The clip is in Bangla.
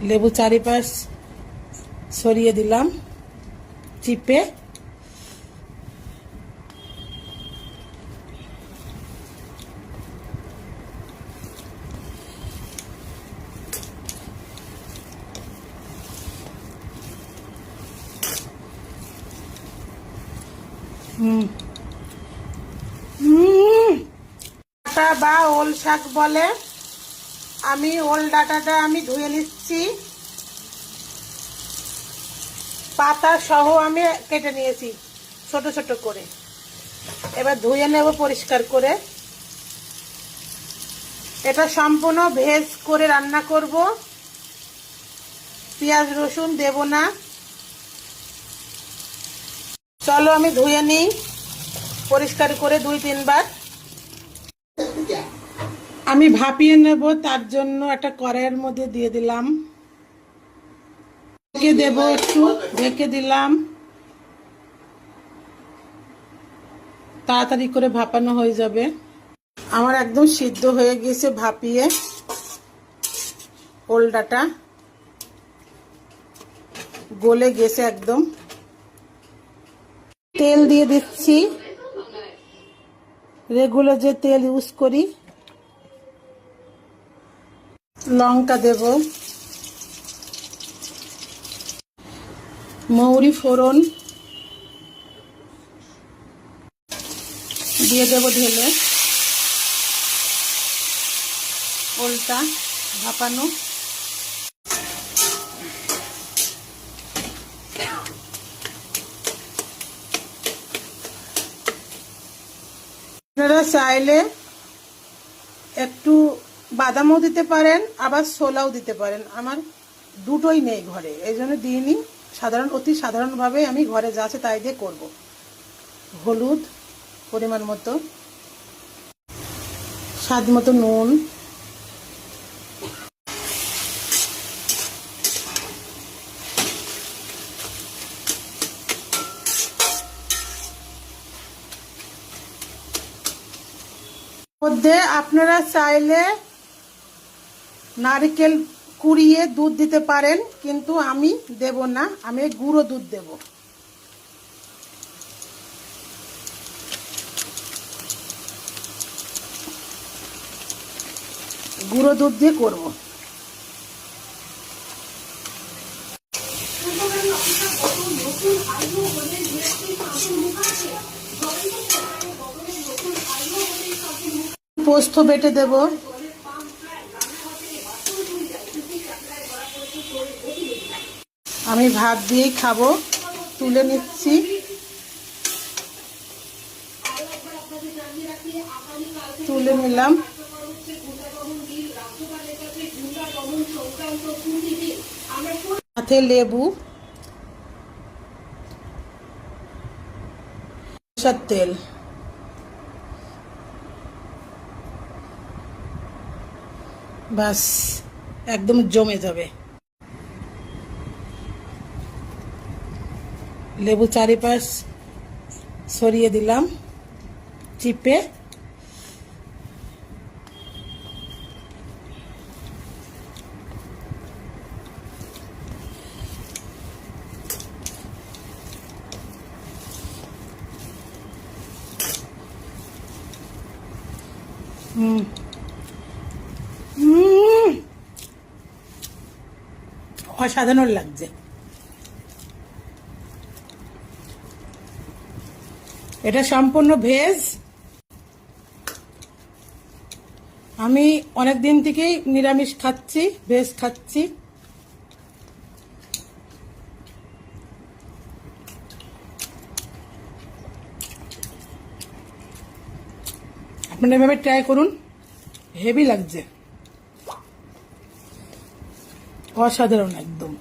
লেবু চারিপাশ ছড়িয়ে দিলাম চিপে। ডাটা বা ওল শাক বলে। আমি ওল ডাটাটা ধুয়ে নিচ্ছি, পাতা সহ আমি কেটে নিয়েছি ছোট ছোট করে। এবার ধুয়ে নেব পরিষ্কার করে। এটা সম্পূর্ণ ভেজ করে রান্না করব, পেঁয়াজ রসুন দেব না। চলো আমি ধুয়ে নিই পরিষ্কার করে 2-3 বার। আমি ভাপিয়ে নেব, তার জন্য একটা কড়াইয়ের মধ্যে দিয়ে দিলাম, ঢেকে দেব, একটু ঢেকে দিলাম, তাড়াতাড়ি করে ভাপানো হয়ে যাবে। আমার একদম সিদ্ধ হয়ে গেছে ভাপিয়ে ওল ডাটা, গলে গেছে একদম। তেল দিয়ে দিচ্ছি, রেগুলার যে তেল ইউজ করি। লঙ্কা দেব, মৌরি ফোড়ন দিয়ে দেব ঢেলে। ওলটা ভাপানো, আপনারা চাইলে একটু বাদামও দিতে পারেন, আবার ছোলাও দিতে পারেন। আমার দুটোই নেই ঘরে, এই জন্য দিইনি। অতি সাধারণভাবে আমি ঘরে যা আছে তাই দিয়ে করব। হলুদ পরিমাণ মতো, স্বাদ মতো নুন, মধ্যে আপনারা চাইলে নারকেল কুড়িয়ে দুধ দিতে পারেন, কিন্তু আমি দেব না, আমি গুঁড়ো দুধ দেব। গুঁড়ো দুধ দিয়ে করব। পোস্ত বেটে দেব, আমি ভাত দিয়েই খাবো। তুলে নিচ্ছি। তুলে নিলাম। সাথে লেবু, সরষের তেল, বাস একদম জমে যাবে। লেবু চারিপাশ ছড়িয়ে দিলাম চিপে। অসাধারণ লাগছে। এটা সম্পূর্ণ ভেজ। আমি অনেক দিন থেকেই নিরামিষ খাচ্ছি, ভেজ খাচ্ছি। আপনারা এভাবে ট্রাই করুন, হেভি লাগছে, অসাধারণ একদম।